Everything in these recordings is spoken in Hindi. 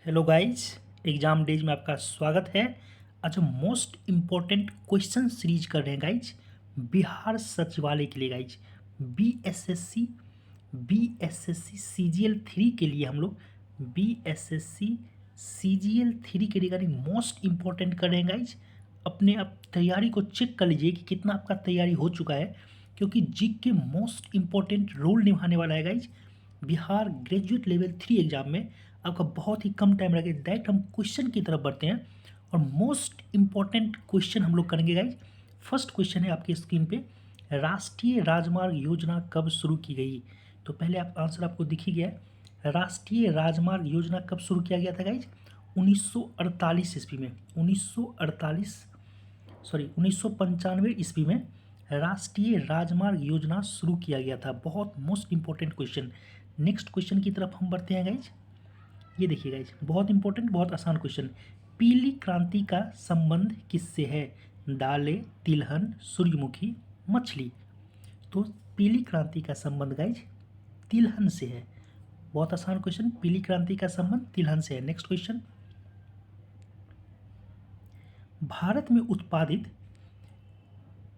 हेलो गाइज, एग्जाम डेज में आपका स्वागत है। आज हम मोस्ट इम्पोर्टेंट क्वेश्चन सीरीज कर रहे हैं गाइज, बिहार सचिवालय के लिए guys. B S S C C G L three के लिए हम लोग B S S C C G L three के रिगार्डिंग मोस्ट इम्पोर्टेंट कर रहे हैं गाइज। अपने आप तैयारी को चेक कर लीजिए कि कितना आपका तैयारी हो चुका है, क्योंकि जी के मोस्ट इम्पोर्टेंट रोल निभाने वाला है guys Bihar graduate level 3 exam में। आपका बहुत ही कम टाइम लगेगा, डायरेक्ट हम क्वेश्चन की तरफ बढ़ते हैं और मोस्ट इंपॉर्टेंट क्वेश्चन हम लोग करेंगे गाइज। फर्स्ट क्वेश्चन है आपकी स्क्रीन पे, राष्ट्रीय राजमार्ग योजना कब शुरू की गई? तो पहले आप आंसर आपको दिख ही गया है। राष्ट्रीय राजमार्ग योजना कब शुरू किया गया था गाइज? 1948 ईस्वी में। 1995 ईस्वी में राष्ट्रीय राजमार्ग योजना शुरू किया गया था। बहुत most important question. Next question की तरफ हम बढ़ते हैं गाइज। ये देखिए गाइज, बहुत इंपॉर्टेंट, बहुत आसान क्वेश्चन। पीली क्रांति का संबंध किससे है? दालें, तिलहन, सूर्यमुखी, मछली। तो पीली क्रांति का संबंध गाइज तिलहन से है। बहुत आसान क्वेश्चन, पीली क्रांति का संबंध तिलहन से है। नेक्स्ट क्वेश्चन, भारत में उत्पादित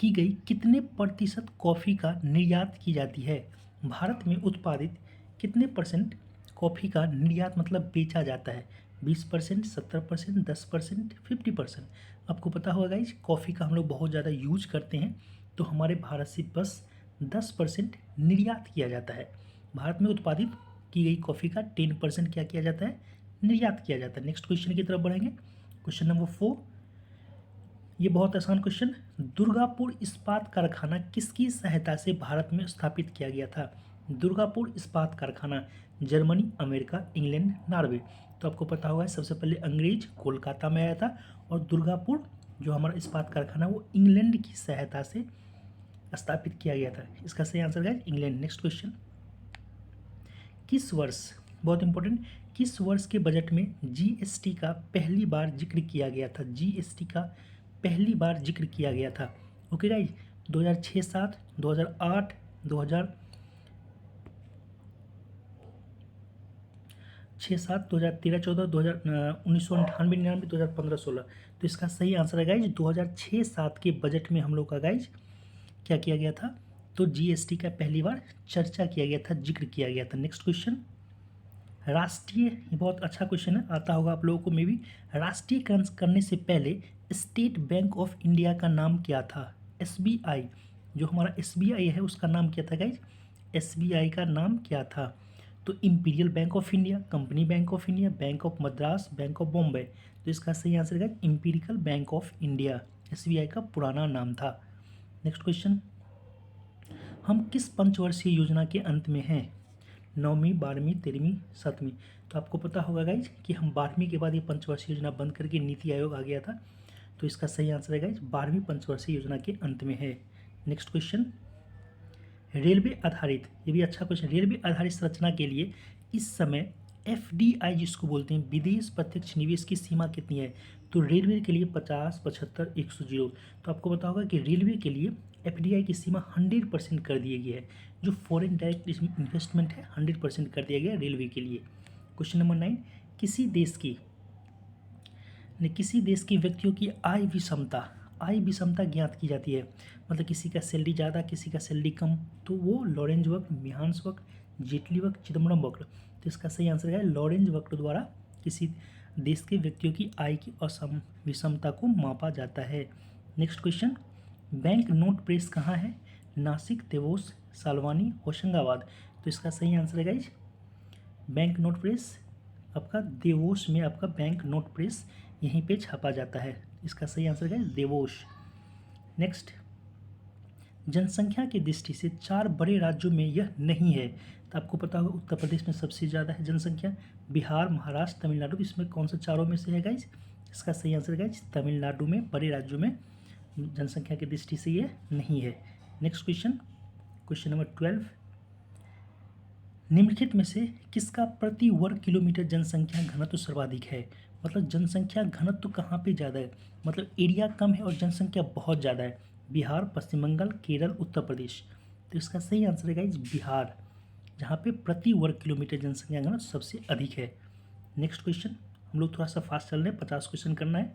की गई कितने प्रतिशत कॉफ़ी का निर्यात की जाती है? भारत में उत्पादित कितने परसेंट कॉफ़ी का निर्यात मतलब बेचा जाता है? 20%, 70%, 10%, 50%। आपको पता होगा गाइज, कॉफ़ी का हम लोग बहुत ज़्यादा यूज करते हैं, तो हमारे भारत से बस 10% निर्यात किया जाता है। भारत में उत्पादित की गई कॉफ़ी का 10% क्या किया जाता है? निर्यात किया जाता है। नेक्स्ट क्वेश्चन की तरफ बढ़ेंगे। क्वेश्चन नंबर 4, ये बहुत आसान क्वेश्चन। दुर्गापुर इस्पात कारखाना किसकी सहायता से भारत में स्थापित किया गया था? दुर्गापुर इस्पात कारखाना जर्मनी, अमेरिका, इंग्लैंड, नॉर्वे। तो आपको पता होगा सबसे पहले अंग्रेज कोलकाता में आया था और दुर्गापुर जो हमारा इस्पात कारखाना वो इंग्लैंड की सहायता से स्थापित किया गया था। इसका सही आंसर है इंग्लैंड। नेक्स्ट क्वेश्चन, किस वर्ष, बहुत इंपॉर्टेंट, किस वर्ष के बजट में जीएसटी का पहली बार जिक्र किया गया था? जीएसटी का पहली बार जिक्र किया गया था। Okay guys, 2006-07, 2008, 2006-07, 2013-14, 1998-99, 2015-16। तो इसका सही आंसर है गाइज 2006-07 के बजट में हम लोग का गाइज क्या किया गया था? तो जीएसटी का पहली बार चर्चा किया गया था, जिक्र किया गया था। नेक्स्ट क्वेश्चन, राष्ट्रीय, ये बहुत अच्छा क्वेश्चन है, आता होगा आप लोगों को मे भी। राष्ट्रीयकरण करने से पहले स्टेट बैंक ऑफ इंडिया का नाम क्या था? एसबीआई, जो हमारा एसबीआई है उसका नाम क्या था गाइज? एसबीआई का नाम क्या था? तो imperial bank of India, company bank of India, bank of Madras, bank of Bombay. तो इसका सही आंसर है imperial bank of India, SBI का पुराना नाम था। नेक्स्ट क्वेश्चन, हम किस पंचवर्षीय योजना के अंत में हैं? 9वीं, 12वीं, 13वीं, 7वीं। तो आपको पता होगा गाइज कि हम 12वीं के बाद ये पंचवर्षीय योजना बंद करके नीति आयोग आ गया था। तो इसका सही आंसर है गाइज 12वीं पंचवर्षीय योजना के अंत में है। नेक्स्ट क्वेश्चन, रेलवे आधारित, ये भी अच्छा क्वेश्चन, रेलवे आधारित संरचना के लिए इस समय एफडीआई जिसको बोलते हैं विदेश प्रत्यक्ष निवेश की सीमा कितनी है? तो रेलवे के लिए 50, 75, 100। तो आपको पता होगा कि रेलवे के लिए एफडीआई की सीमा 100% कर दी गई है। जो फॉरेन डायरेक्ट इन्वेस्टमेंट है 100% कर दिया गया रेलवे के लिए। क्वेश्चन नंबर 9, किसी देश के व्यक्तियों की आय विषमता ज्ञात की जाती है। मतलब किसी का सैलरी ज़्यादा, किसी का सैलरी कम, तो वो लॉरेंज वक्र, मिहांस वक्र, जेटली वक्र, चिदम्बरम वक्र। तो इसका सही आंसर है लॉरेंज वक्र द्वारा किसी देश के व्यक्तियों की आय की विषमता को मापा जाता है। Next question, bank note press कहाँ है? नासिक, देवोस, सालवानी, होशंगाबाद। तो इसका सही आंसर है गाइज बैंक नोट प्रेस आपका देवोस में, आपका बैंक नोट प्रेस यहीं पे छापा जाता है। इसका सही आंसर है देवोस। नेक्स्ट, जनसंख्या की दृष्टि से 4 बड़े राज्यों में यह नहीं है। तो आपको पता होगा उत्तर प्रदेश में सबसे ज़्यादा है जनसंख्या, बिहार, महाराष्ट्र, तमिलनाडु। इसमें कौन सा चारों में से है गाइज? इसका सही आंसर गाइज तमिलनाडु में, बड़े राज्यों में जनसंख्या की दृष्टि से ये नहीं है। नेक्स्ट क्वेश्चन, क्वेश्चन नंबर 12, निम्नलिखित में से किसका प्रति वर्ग किलोमीटर जनसंख्या घनत्व सर्वाधिक है? मतलब जनसंख्या घनत्व कहाँ पे ज़्यादा है? मतलब एरिया कम है और जनसंख्या बहुत ज़्यादा है। बिहार, पश्चिम बंगाल, केरल, उत्तर प्रदेश। तो इसका सही आंसर है गाइज बिहार, जहाँ पे प्रति वर्ग किलोमीटर जनसंख्या घनत्व सबसे अधिक है। नेक्स्ट क्वेश्चन, हम लोग थोड़ा सा फास्ट चल रहे हैं, 50 क्वेश्चन करना है।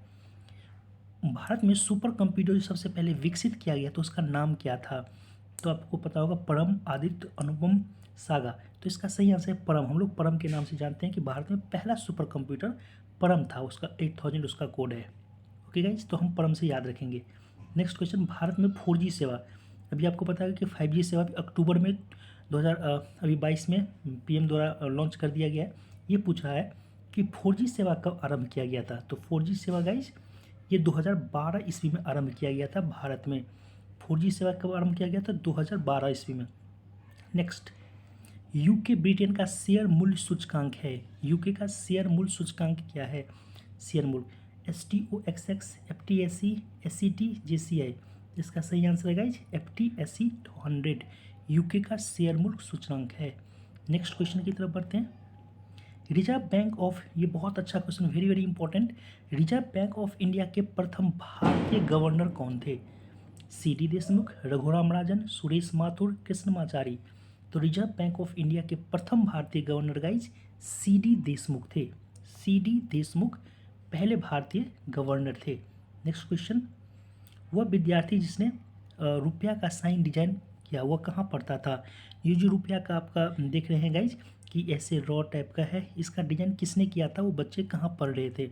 भारत में सुपर कंप्यूटर जो सबसे पहले विकसित किया गया तो उसका नाम क्या था? तो आपको पता होगा परम आदित्य अनुपम सागा। तो इसका सही आंसर है परम। हम लोग परम के नाम से जानते हैं कि भारत में पहला सुपर कंप्यूटर परम था, उसका 8000 उसका कोड है। ओके गाइज, तो हम परम से याद रखेंगे। नेक्स्ट क्वेश्चन, भारत में 4G सेवा, अभी आपको पता है कि 5G सेवा भी अक्टूबर में 2022 में PM द्वारा लॉन्च कर दिया गया है। ये पूछ रहा है कि 4G सेवा कब आरंभ किया गया था? तो 4G सेवा गाइज ये 2012 ईस्वी में आरंभ किया गया था भारत में। 4G सेवा कब आरंभ किया गया था? 2012 ईस्वी में। नेक्स्ट, यूके ब्रिटेन का शेयर मूल्य सूचकांक है। यूके का शेयर मूल्य सूचकांक क्या है? शेयर मूल्य STOXX, FTSE, SET, JCI। इसका सही आंसर है गाइज FTSE 200 यूके का शेयर मूल्य सूचकांक है। नेक्स्ट क्वेश्चन की तरफ बढ़ते हैं। रिजर्व बैंक ऑफ, ये बहुत अच्छा question, very very important. Reserve bank of India के प्रथम भारतीय गवर्नर कौन थे? CD देशमुख, रघुराम राजन, सुरेश माथुर, कृष्णमाचारी। तो रिजर्व बैंक ऑफ इंडिया के प्रथम भारतीय गवर्नर गाइज CD देशमुख थे। CD देशमुख पहले भारतीय गवर्नर थे। नेक्स्ट क्वेश्चन, वह विद्यार्थी जिसने रुपया का साइन डिजाइन किया वह कहाँ पढ़ता था? ये जो रुपया का आपका देख रहे हैं गाइज कि ऐसे रॉ टाइप का है, इसका डिजाइन किसने किया था? वो बच्चे कहाँ पढ़ रहे थे?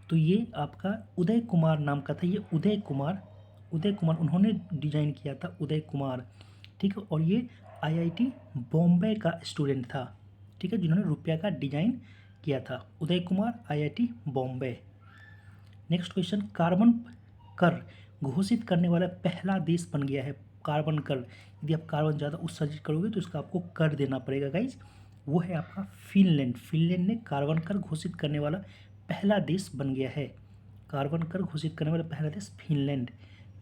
तो ये आपका उदय कुमार नाम का था। ये उदय कुमार उन्होंने डिजाइन किया था, उदय कुमार। ठीक है, और ये IIT बॉम्बे का स्टूडेंट था। ठीक है, जिन्होंने रुपया का डिजाइन किया था, Uday Kumar, IIT Bombay. Next question, carbon कर घोषित करने वाला पहला देश बन गया है। कार्बन कर, यदि आप कार्बन ज़्यादा उत्सर्जित करोगे तो इसका आपको कर देना पड़ेगा गाइज। वो है आपका फिनलैंड। फिनलैंड ने कार्बन कर घोषित करने वाला पहला देश बन गया है। कार्बन कर घोषित करने वाला पहला देश फिनलैंड।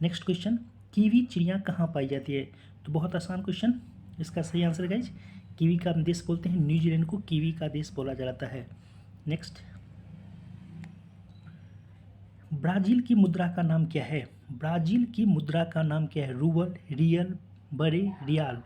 नेक्स्ट क्वेश्चन, कीवी चिड़िया कहाँ पाई जाती है? तो बहुत आसान क्वेश्चन, इसका सही आंसर गाइज कीवी का देश बोलते हैं न्यूजीलैंड को, कीवी का देश बोला जाता है। नेक्स्ट, ब्राज़ील की मुद्रा का नाम क्या है? ब्राज़ील की मुद्रा का नाम क्या है? रूबल, रियल, बड़े, रियाल।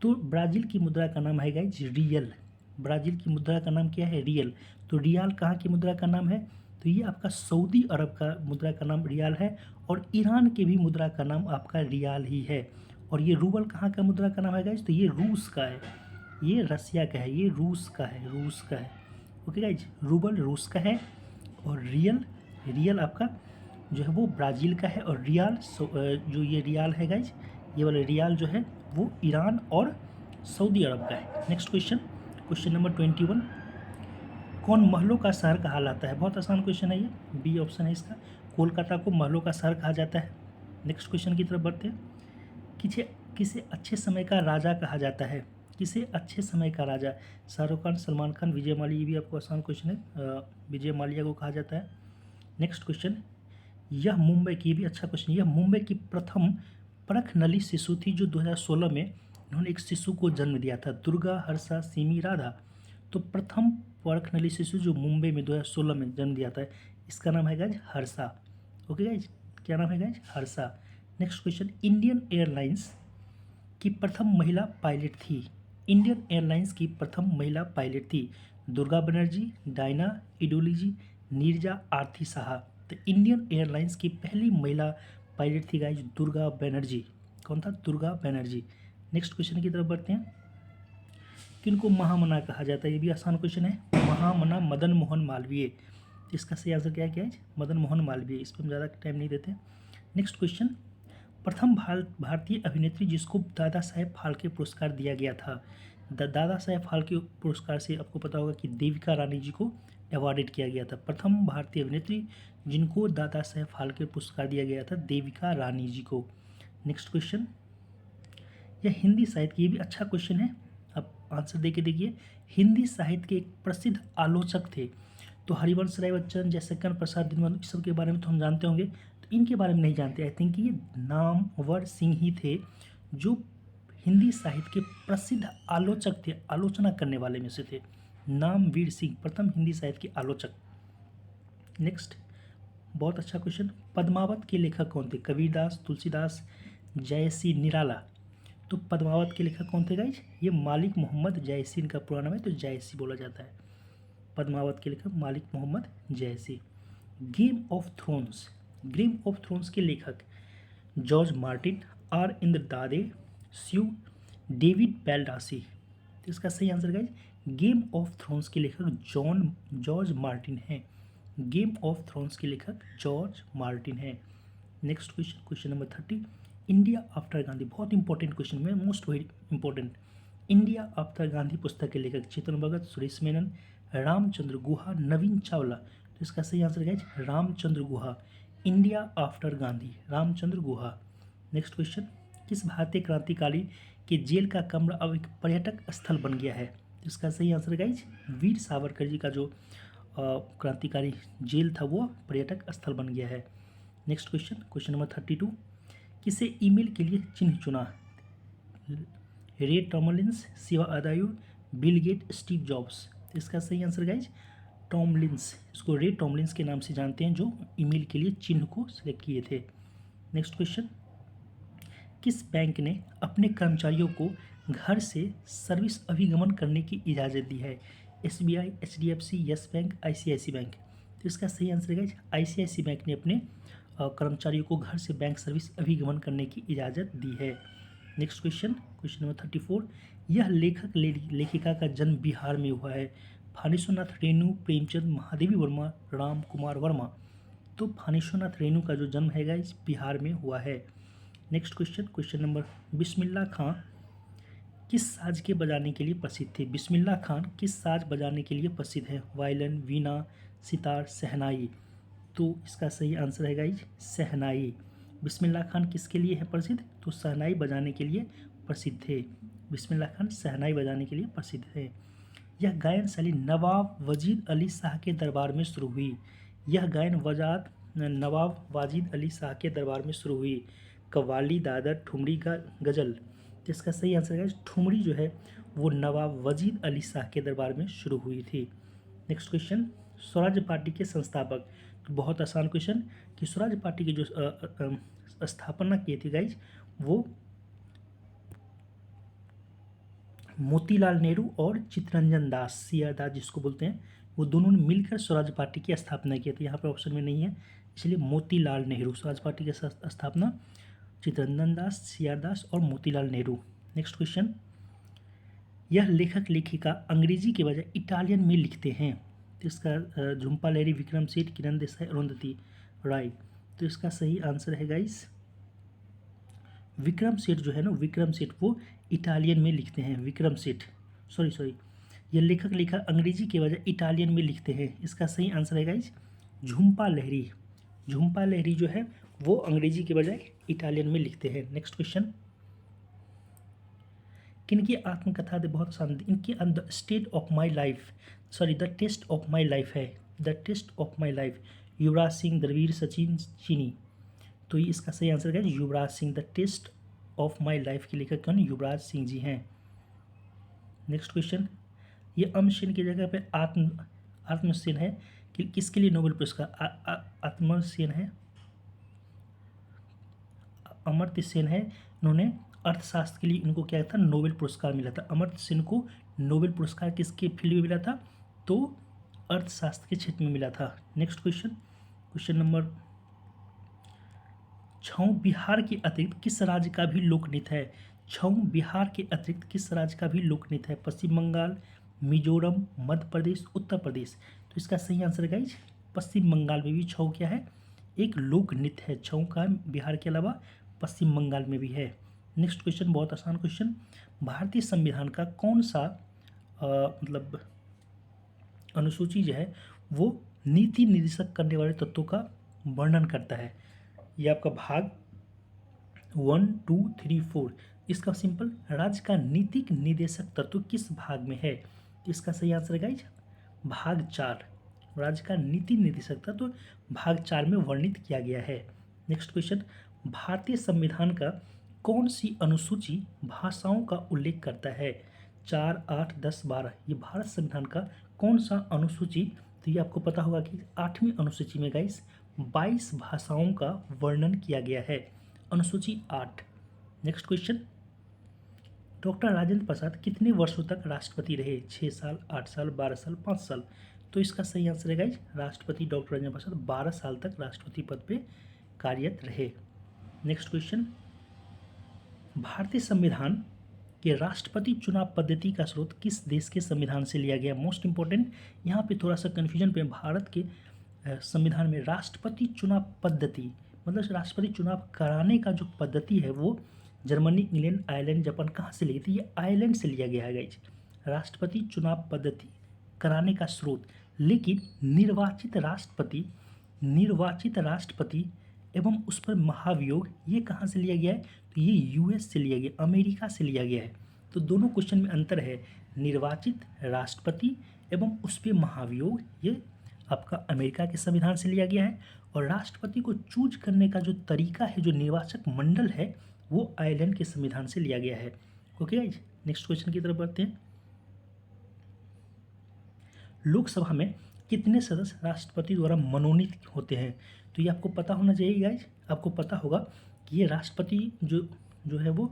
तो ब्राज़ील की मुद्रा का नाम है गाइज रियल। ब्राज़ील की मुद्रा का नाम क्या है? रियल। तो रियाल कहाँ की मुद्रा का नाम है? तो ये आपका सऊदी अरब का मुद्रा का नाम रियाल है, और ईरान के भी मुद्रा का नाम आपका रियाल ही है। और ये रूबल कहाँ का मुद्रा का नाम है गाइज? तो ये रूस का है, ये रसिया का है, ये रूस का है, रूस का है। ओके गाइज, रूबल रूस का है, और रियल आपका जो है वो ब्राज़ील का है, और रियाल जो ये रियाल है गाइज, ये वाला रियाल जो है वो ईरान और सऊदी अरब का है। नेक्स्ट क्वेश्चन, क्वेश्चन नंबर 21, कौन महलों का शहर कहा जाता है? बहुत आसान क्वेश्चन है ये, बी ऑप्शन है इसका, कोलकाता को महलों का शहर कहा जाता है। नेक्स्ट क्वेश्चन की तरफ बढ़ते हैं। किसे अच्छे समय का राजा कहा जाता है? किसे अच्छे समय का राजा? शाहरुख खान, सलमान खान, विजय माल्या। ये भी आपको आसान क्वेश्चन है, विजय माल्या को कहा जाता है। नेक्स्ट क्वेश्चन, यह मुंबई की, ये भी अच्छा क्वेश्चन, यह मुंबई की प्रथम परखनली शिशु थी जो 2016 में उन्होंने एक शिशु को जन्म दिया था, दुर्गा, हर्षा, सिमी, राधा। तो प्रथम परखनली शिशु जो मुंबई में 2016 में जन्म दिया था, इसका नाम है गाइज हर्षा। ओके गाइज, क्या नाम है guys? Harsha. Next question, Indian airlines की प्रथम महिला पायलट थी। इंडियन एयरलाइंस की प्रथम महिला पायलट थी दुर्गा बनर्जी, डायना इडोलीजी, नीरजा आरती साहा। तो इंडियन एयरलाइंस की पहली महिला पायलट थी गाइज दुर्गा बनर्जी। कौन था? दुर्गा बनर्जी। नेक्स्ट क्वेश्चन की तरफ बढ़ते हैं। किनको महामना कहा जाता है? ये भी आसान क्वेश्चन है, महामना मदन मोहन मालवीय। इसका सही आंसर क्या है गाइज? मदन मोहन मालवीय। इस पर हम ज़्यादा टाइम नहीं देते। नेक्स्ट क्वेश्चन, प्रथम भारतीय अभिनेत्री जिसको दादा साहेब फाल्के पुरस्कार दिया गया था। दादा साहेब फाल्के पुरस्कार से आपको पता होगा कि देविका रानी जी को अवॉर्डेड किया गया था। प्रथम भारतीय अभिनेत्री जिनको दादा साहेब फाल्के पुरस्कार दिया गया था, देविका रानी जी को। नेक्स्ट क्वेश्चन, यह हिंदी साहित्य की, ये भी अच्छा क्वेश्चन है, आप आंसर दे के देखिए। हिंदी साहित्य के एक प्रसिद्ध आलोचक थे, तो हरिवंश राय बच्चन, जयशंकर प्रसाद दिनबंधु, इस सब के बारे में तो हम जानते होंगे, तो इनके बारे में नहीं जानते। आई थिंक ये नामवर सिंह ही थे जो हिंदी साहित्य के प्रसिद्ध आलोचक थे, आलोचना करने वाले में से थे। नामवीर सिंह प्रथम हिंदी साहित्य के आलोचक। नेक्स्ट, बहुत अच्छा क्वेश्चन, पद्मावत के लेखक कौन थे? कबीरदास, तुलसीदास, जयसी, निराला। तो पद्मावत के लेखक कौन थे गाइज? ये मालिक मोहम्मद जयसी इनका पूरा नाम है, तो जयसी बोला जाता है। पद्मावत के लेखक मालिक मोहम्मद जैसी। गेम ऑफ थ्रोन्स के लेखक जॉर्ज मार्टिन, आर इंद्र दादे, स्यू डेविड बेल्डासी। तो इसका सही answer guys game of thrones के लेखक जॉर्ज मार्टिन है। गेम ऑफ थ्रोन्स के लेखक जॉर्ज मार्टिन है। Next question, question number 30, India after Gandhi. बहुत इंपॉर्टेंट क्वेश्चन में, most very important. India after Gandhi पुस्तक के लेखक चेतन भगत, सुरेश मेनन, रामचंद्र गुहा, नवीन चावला। तो इसका सही answer guys Ramachandra Guha. India after Gandhi, Ramachandra Guha. Next question, किस भारतीय क्रांतिकारी के जेल का कमरा अब एक पर्यटक स्थल बन गया है? तो इसका सही आंसर गाइज वीर सावरकर जी का जो क्रांतिकारी जेल था वो पर्यटक स्थल बन गया है। नेक्स्ट क्वेश्चन, क्वेश्चन नंबर 32, किसे ईमेल के लिए चिन्ह चुना? Ray Tomlinson, Shiva Ayyadurai, Bill Gates, Steve Jobs. इसका सही आंसर गाइज टॉमलिंस, इसको रे टॉमलिंस के नाम से जानते हैं, जो ईमेल के लिए चिन्ह को सिलेक्ट किए थे। नेक्स्ट क्वेश्चन, किस बैंक ने अपने कर्मचारियों को घर से सर्विस अभिगमन करने की इजाज़त दी है? SBI, HDFC, yes bank, ICICI bank. तो इसका सही आंसर है ICICI बैंक ने अपने कर्मचारियों को घर से बैंक सर्विस अभिगमन करने की इजाज़त दी है। नेक्स्ट क्वेश्चन, क्वेश्चन नंबर 34, यह लेखक लेखिका का जन्म बिहार में हुआ है? फानेश्वरनाथ रेणु, प्रेमचंद, महादेवी वर्मा, राम कुमार वर्मा। तो फानेश्वरनाथ रेणु का जो जन्म है गाइस बिहार में हुआ है। नेक्स्ट क्वेश्चन, क्वेश्चन नंबर, बिस्मिल्लाह खां किस साज के बजाने के लिए प्रसिद्ध थे? बिस्मिल्लाह खान किस साज बजाने के लिए प्रसिद्ध है? वायलिन, वीणा, सितार, शहनाई। तो इसका सही आंसर है गाइज शहनाई। बिस्मिल्लाह खान किसके लिए है प्रसिद्ध? तो शहनाई बजाने के लिए प्रसिद्ध थे। बिस्मिल्लाह खान शहनाई बजाने के लिए प्रसिद्ध थे। यह गायन शैली नवाब वजीद अली शाह के दरबार में शुरू हुई। यह गायन नवाब वाजिद अली शाह के दरबार में शुरू हुई। कव्वाली, दादर, ठुमरी का गज़ल। तो इसका सही आंसर है ठुमरी जो है वो नवाब वजीद अली शाह के दरबार में शुरू हुई थी। नेक्स्ट क्वेश्चन, स्वराज पार्टी के संस्थापक। तो बहुत आसान क्वेश्चन कि स्वराज पार्टी की जो स्थापना की थी गाइज वो मोतीलाल नेहरू और चित्तरंजन दास, सीआर दास जिसको बोलते हैं, वो दोनों ने मिलकर स्वराज पार्टी की स्थापना की थी। यहाँ पर ऑप्शन में नहीं है, इसलिए मोतीलाल नेहरू। स्वराज पार्टी की स्थापना चित्तरंजन दास, सीआर दास और मोतीलाल नेहरू। नेक्स्ट क्वेश्चन, यह लेखक लेखिका अंग्रेजी के बजाय इटालियन में लिखते हैं। तो इसका झुम्पा लाहिरी, विक्रम सेठ, किरण देसाई, अरुंधति राय। तो इसका सही आंसर है गाइस विक्रम सेठ जो है ना, विक्रम सेठ वो इटालियन में लिखते हैं। विक्रम सेठ सॉरी ये लेखक लेखा अंग्रेजी के बजाय इटालियन में लिखते हैं। इसका सही आंसर है गाइज झुम्पा लाहिरी। झुम्पा लाहिरी जो है वो अंग्रेजी के बजाय इटालियन में लिखते हैं। नेक्स्ट क्वेश्चन, किनकी आत्मकथा दे बहुत आसान, इनकी the state of my life the test of my life है। The test of my life, Yuvraj Singh, Dravid, Sachin, चीनी। तो ये इसका सही आंसर है Yuvraj Singh. The test of my life के लेखक कौन? युवराज सिंह जी हैं। नेक्स्ट क्वेश्चन, ये अमरसेन की जगह पे आत्मसेन है कि किसके लिए नोबेल पुरस्कार? आत्मसेन है, अमर्त्य सेन है, इन्होंने अर्थशास्त्र के लिए इनको क्या था नोबेल पुरस्कार मिला था। अमर्त्य सेन को नोबेल पुरस्कार किसके फील्ड में मिला था? तो अर्थशास्त्र के क्षेत्र में मिला था। Next question, question number 6, Bihar के अतिरिक्त किस राज्य का भी लोक नृत्य है? 6 बिहार के अतिरिक्त किस राज्य का भी लोक नृत्य है? पश्चिम बंगाल, मिजोरम, मध्य प्रदेश, उत्तर प्रदेश। तो इसका सही आंसर गाइज पश्चिम बंगाल में भी छऊ क्या है? एक लोक नृत्य है। छऊ का बिहार के अलावा पश्चिम बंगाल में भी है। नेक्स्ट क्वेश्चन, बहुत आसान क्वेश्चन, भारतीय संविधान का कौन सा मतलब अनुसूची जो है वो नीति निर्देशक करने वाले तत्वों का वर्णन करता है? ये आपका भाग 1, 2, 3, 4। इसका सिंपल, राज्य का नीतिक निर्देशक तत्व किस भाग में है? इसका सही आंसर है गाइज भाग 4। राज्य का नीति निर्देशक तत्व भाग 4 में वर्णित किया गया है। नेक्स्ट क्वेश्चन, भारतीय संविधान का कौन सी अनुसूची भाषाओं का उल्लेख करता है? 4, 8, 10, 12। ये भारत संविधान का कौन सा अनुसूची? तो ये आपको पता होगा कि 8वीं अनुसूची में गाइस 22 भाषाओं का वर्णन किया गया है। अनुसूची 8। Next question, doctor Rajendra Prasad कितने वर्षों तक राष्ट्रपति रहे? 6 साल, 8 साल, 12 साल, 5 साल। तो इसका सही आंसर है गाइज राष्ट्रपति डॉक्टर राजेंद्र प्रसाद 12 साल तक राष्ट्रपति पद पे कार्यरत रहे। नेक्स्ट क्वेश्चन, भारतीय संविधान के राष्ट्रपति चुनाव पद्धति का स्रोत किस देश के संविधान से लिया गया? मोस्ट इंपॉर्टेंट, यहाँ पे थोड़ा सा कन्फ्यूजन पे, भारत के संविधान में राष्ट्रपति चुनाव पद्धति मतलब राष्ट्रपति चुनाव कराने का जो पद्धति है वो जर्मनी, इंग्लैंड, आयरलैंड, जापान कहाँ से ली गई थी? ये आयरलैंड से लिया गया है गाइज, राष्ट्रपति चुनाव पद्धति कराने का स्रोत। लेकिन निर्वाचित राष्ट्रपति एवं उस पर महाभियोग ये कहाँ से लिया गया है? तो ये यूएस से लिया गया, अमेरिका से लिया गया है। तो दोनों क्वेश्चन में अंतर है, निर्वाचित राष्ट्रपति एवं उस पर महाभियोग ये आपका अमेरिका के संविधान से लिया गया है, और राष्ट्रपति को चूज करने का जो तरीका है, जो निर्वाचक मंडल है, वो आयरलैंड के संविधान से लिया गया है। ओके गाइज, नेक्स्ट क्वेश्चन की तरफ बढ़ते हैं। लोकसभा में कितने सदस्य राष्ट्रपति द्वारा मनोनीत होते हैं? तो ये आपको पता होना चाहिए गाइज, आपको पता होगा कि ये राष्ट्रपति जो है वो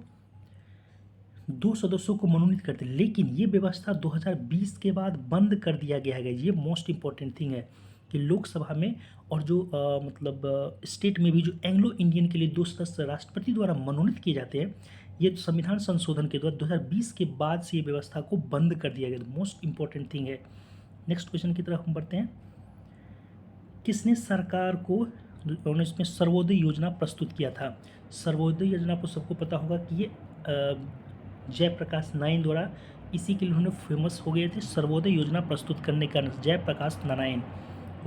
2 सदस्यों को मनोनीत करते हैं, लेकिन ये व्यवस्था 2020 के बाद बंद कर दिया गया है। ये मोस्ट इंपॉर्टेंट थिंग है कि लोकसभा में और जो स्टेट में भी जो एंग्लो इंडियन के लिए 2 सदस्य राष्ट्रपति द्वारा मनोनीत किए जाते हैं, ये संविधान संशोधन के द्वारा 2020 के बाद से ये व्यवस्था को बंद कर दिया गया। मोस्ट इंपॉर्टेंट थिंग है। नेक्स्ट क्वेश्चन की तरफ हम बढ़ते हैं। किसने सरकार को इसमें सर्वोदय योजना प्रस्तुत किया था? सर्वोदय योजना को सबको पता होगा कि ये जयप्रकाश नारायण द्वारा, इसी के लिए उन्होंने फेमस हो गए थे सर्वोदय योजना प्रस्तुत करने का, जयप्रकाश नारायण।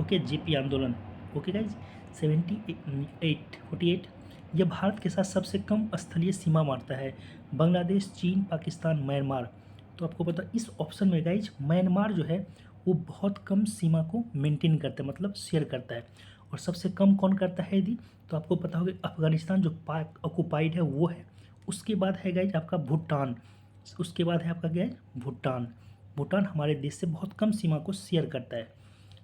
ओके, जेपी आंदोलन। ओके गाइज, 48 यह भारत के साथ सबसे कम स्थलीय सीमा मारता है, बांग्लादेश, चीन, पाकिस्तान, म्यांमार। तो आपको पता इस ऑप्शन में गाइज म्यांमार जो है वो बहुत कम सीमा को मेंटेन करता है, मतलब शेयर करता है। और सबसे कम कौन करता है यदि? तो आपको पता होगा अफगानिस्तान जो पाक ऑक्युपाइड है वो है। उसके बाद है गाइज आपका भूटान, उसके बाद है आपका क्या है? भूटान। भूटान हमारे देश से बहुत कम सीमा को शेयर करता है।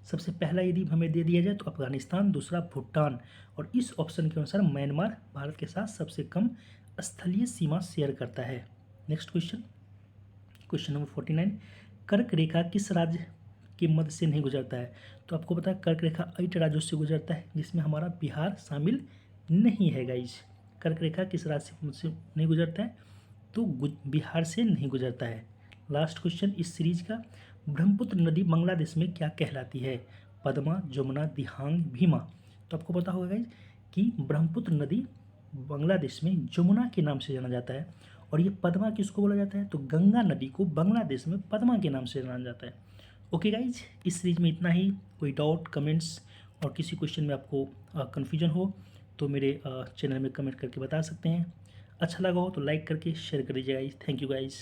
सबसे पहला यदि हमें दे दिया जाए तो अफगानिस्तान, दूसरा भूटान, और इस ऑप्शन के अनुसार म्यांमार भारत के साथ सबसे कम स्थलीय सीमा शेयर करता है। नेक्स्ट क्वेश्चन, क्वेश्चन नंबर 49, कर्क रेखा किस राज्य के मध्य से नहीं गुजरता है? तो आपको पता है कर्क रेखा 8 राज्यों से गुजरता है, जिसमें हमारा बिहार शामिल नहीं है गाइज। कर्क रेखा किस राज्य से नहीं गुजरता है? तो बिहार से नहीं गुजरता है। लास्ट क्वेश्चन इस सीरीज का, ब्रह्मपुत्र नदी बांग्लादेश में क्या कहलाती है? पद्मा, जमुना, दिहांग, भीमा। तो आपको पता होगा गाइज कि ब्रह्मपुत्र नदी बांग्लादेश में जमुना के नाम से जाना जाता है, और ये पद्मा किसको बोला जाता है? तो गंगा नदी को बांग्लादेश में पद्मा के नाम से जाना जाता है। ओके गाइज, इस सीरीज में इतना ही। कोई डाउट, कमेंट्स और किसी क्वेश्चन में आपको कन्फ्यूजन हो तो मेरे चैनल में कमेंट करके बता सकते हैं। अच्छा लगा हो तो लाइक करके शेयर कर दीजिए गाइज। Thank you guys.